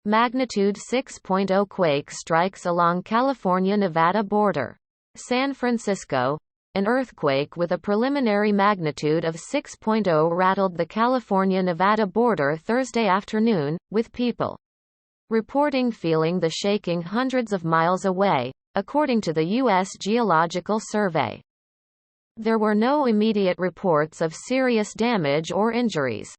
Magnitude 6.0 quake strikes along California-Nevada border. San Francisco. An earthquake with a preliminary magnitude of 6.0 rattled the California-Nevada border Thursday afternoon, with people reporting feeling the shaking hundreds of miles away, according to the U.S. Geological Survey. There were no immediate reports of serious damage or injuries.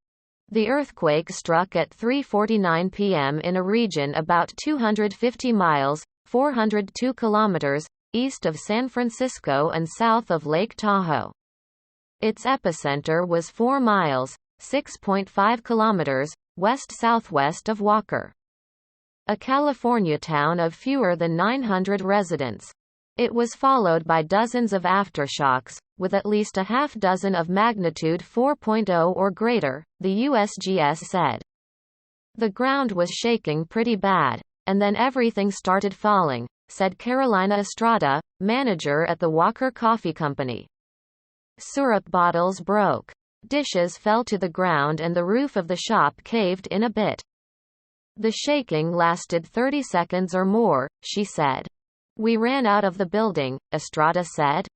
The earthquake struck at 3:49 p.m. in a region about 250 miles, 402 kilometers, east of San Francisco and south of Lake Tahoe. Its epicenter was 4 miles, 6.5 kilometers, west-southwest of Walker, a California town of fewer than 900 residents. It was followed by dozens of aftershocks, with at least a half dozen of magnitude 4.0 or greater, the USGS said. The ground was shaking pretty bad, and then everything started falling, said Carolina Estrada, manager at the Walker Coffee Company. Syrup bottles broke. Dishes fell to the ground and the roof of the shop caved in a bit. The shaking lasted 30 seconds or more, she said. We ran out of the building, Estrada said.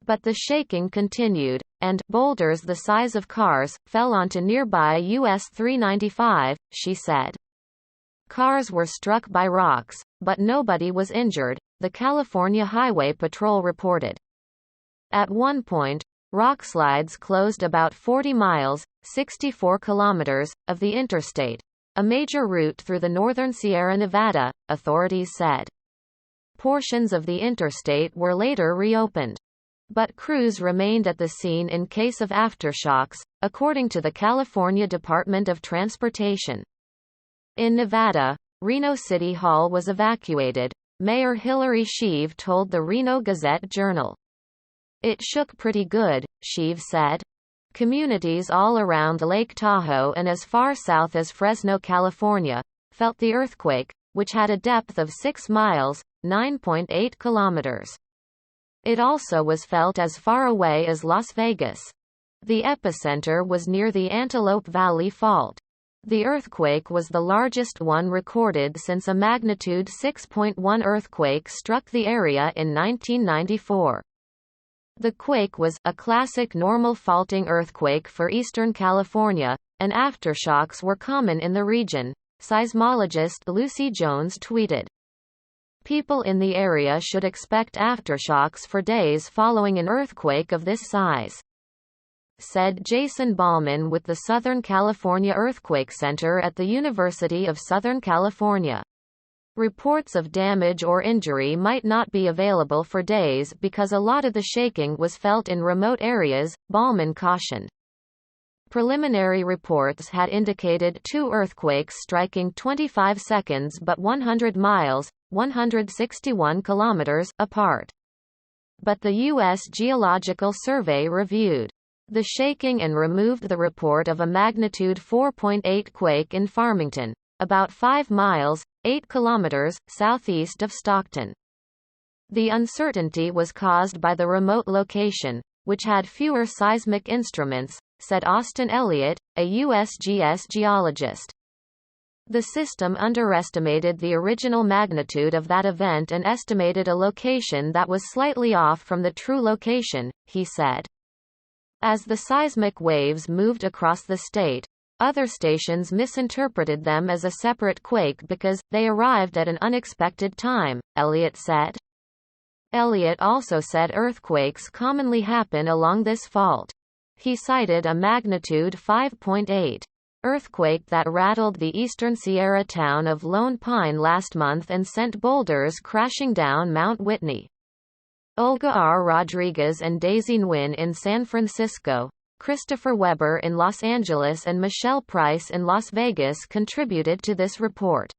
But the shaking continued, and boulders the size of cars fell onto nearby US 395, she said. Cars were struck by rocks, but nobody was injured, the California Highway Patrol reported. At one point, rockslides closed about 40 miles, 64 kilometers, of the interstate, a major route through the northern Sierra Nevada, authorities said. Portions of the interstate were later reopened. But crews remained at the scene in case of aftershocks, according to the California Department of Transportation. In Nevada, Reno City Hall was evacuated, Mayor Hillary Schieve told the Reno Gazette Journal. It shook pretty good, Schieve said. Communities all around Lake Tahoe and as far south as Fresno, California, felt the earthquake, which had a depth of 6 miles, 9.8 kilometers. It also was felt as far away as Las Vegas. The epicenter was near the Antelope Valley Fault. The earthquake was the largest one recorded since a magnitude 6.1 earthquake struck the area in 1994. The quake was a classic normal faulting earthquake for Eastern California, and aftershocks were common in the region, seismologist Lucy Jones tweeted. People in the area should expect aftershocks for days following an earthquake of this size, said Jason Ballman with the Southern California Earthquake Center at the University of Southern California. Reports of damage or injury might not be available for days because a lot of the shaking was felt in remote areas, Ballman cautioned. Preliminary reports had indicated 2 earthquakes striking 25 seconds but 100 miles, 161 kilometers, apart. But the U.S. Geological Survey reviewed the shaking and removed the report of a magnitude 4.8 quake in Farmington, about 5 miles, 8 kilometers, southeast of Stockton. The uncertainty was caused by the remote location, which had fewer seismic instruments, said Austin Elliott, a USGS geologist. The system underestimated the original magnitude of that event and estimated a location that was slightly off from the true location, he said. As the seismic waves moved across the state, other stations misinterpreted them as a separate quake because they arrived at an unexpected time, Elliott said. Elliott also said earthquakes commonly happen along this fault. He cited a magnitude 5.8 earthquake that rattled the eastern Sierra town of Lone Pine last month and sent boulders crashing down Mount Whitney. Olga R. Rodriguez and Daisy Nguyen in San Francisco, Christopher Weber in Los Angeles and Michelle Price in Las Vegas contributed to this report.